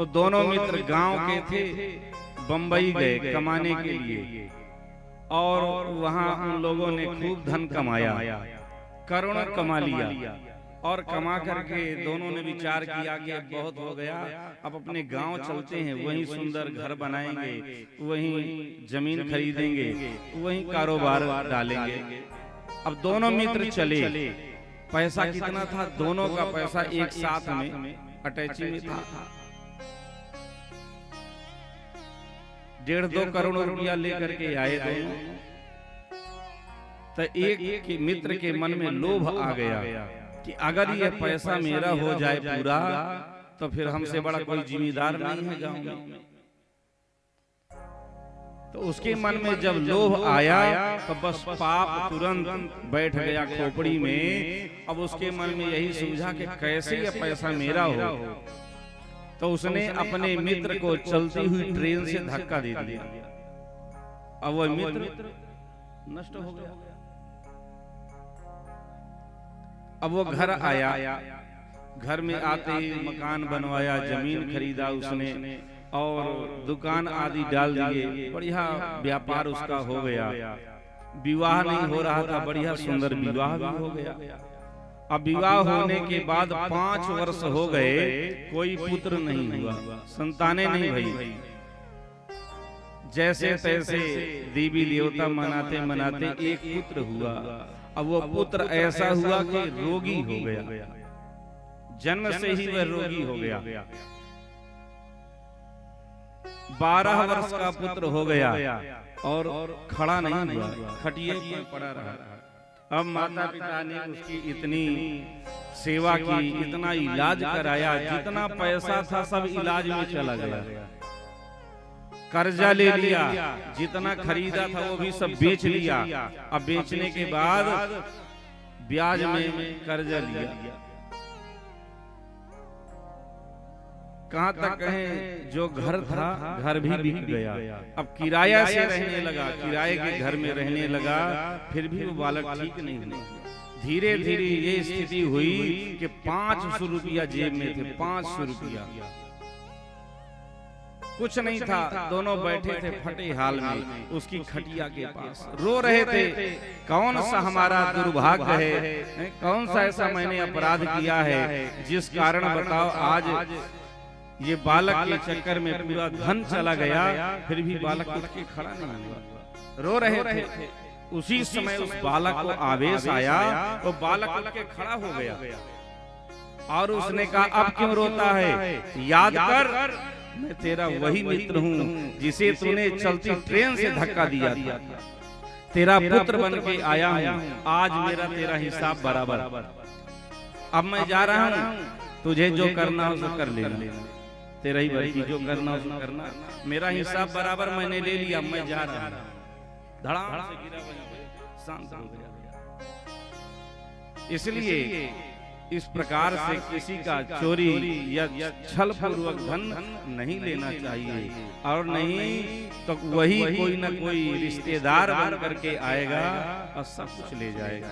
तो दोनों मित्र गांव के थे, बंबई गए कमाने के लिए, और वहां उन लोगों ने खूब धन कमाया, करोड़ों कमा लिया। और कमा करके दोनों ने विचार किया कि अब बहुत हो गया, अब अपने गांव चलते हैं, वहीं सुंदर घर बनाएंगे, वहीं जमीन खरीदेंगे, वहीं कारोबार डालेंगे। अब दोनों मित्र चले। पैसा कितना था? दोनों का पैसा एक साथ में अटैची में था। 1.5-2 करोड़ रुपया लेकर के आए दोनों। तो एक के मित्र के मन में लोभ आ गया कि अगर ये पैसा मेरा हो जाए पूरा, तो फिर हमसे बड़ा कोई जिम्मेदार नहीं है गांव में। तो उसके मन में जब लोभ आया तो बस पाप तुरंत बैठ गया खोपड़ी में। अब उसके मन में यही सूझा कि कैसे ये पैसा मेरा हो। तो उसने अपने मित्र को चलती हुई ट्रेन से धक्का दे दिया। अब वह मित्र नष्ट हो गया। अब वो घर आया, घर में आते ही मकान बनवाया, जमीन खरीदा उसने, और दुकान आदि डाल दिए। बढ़िया व्यापार उसका हो गया। विवाह नहीं हो रहा था, बढ़िया सुंदर विवाह भी हो गया। अब विवाह होने के बाद 5 वर्ष हो गए, कोई पुत्र नहीं हुआ, संतानें नहीं भई। जैसे तैसे देवी देवता मनाते मनाते एक पुत्र हुआ। अब वो पुत्र ऐसा हुआ कि रोगी हो गया, जन्म से ही वह रोगी हो गया। 12 वर्ष का पुत्र हो गया और खड़ा नहीं हुआ, खटिए पर पड़ा रहा। अब माता पिता ने उसकी इतनी सेवा की, इतना इलाज कराया, जितना पैसा था सब इलाज में चला गया। कर्जा ले लिया, जितना खरीदा था वो भी सब बेच लिया। अब बेचने के बाद ब्याज में कर्जा लिया। कहां तक कहें, जो घर था घर भी बिक गया। अब किराया से रहने लगा, किराए के घर में रहने लगा। फिर भी वो बालक ठीक नहीं हुआ। धीरे धीरे ये स्थिति हुई कि 500 रुपया जेब में थे, 500 रुपया कुछ नहीं था। दोनों बैठे थे फटे हाल में उसकी खटिया के पास, रो रहे थे। कौन सा हमारा दुर्भाग्य है, कौन सा ऐसा मैंने अपराध किया है जिस कारण बताओ आज ये बालक के चक्कर में पूरा धन चला गया, फिर भी बालक उठ के खड़ा नहीं हुआ। रो रहे थे। उसी समय उस बालक को आवेश आया, वो बालक उठ के खड़ा हो गया और उसने कहा, अब क्यों रोता है? याद कर, मैं तेरा वही मित्र हूँ जिसे तूने चलती ट्रेन से धक्का दिया था। तेरा पुत्र बन के आया हूँ, आज मेरा तेरा हिसाब बराबर। अब मैं जा रहा हूँ, तुझे जो करना हो सो कर लेना, तेरा ही बल्कि जो करना हो सो करना। मेरा हिसाब बराबर मैंने ले लिया, मैं जा रहा हूँ। धड़ाम से गिरा, शांत हो गया। इसलिए इस प्रकार से किसी का चोरी या छल पूर्वक धन नहीं लेना चाहिए, और नहीं तो वही कोई न कोई रिश्तेदार बन करके आएगा और सब कुछ ले जाएगा।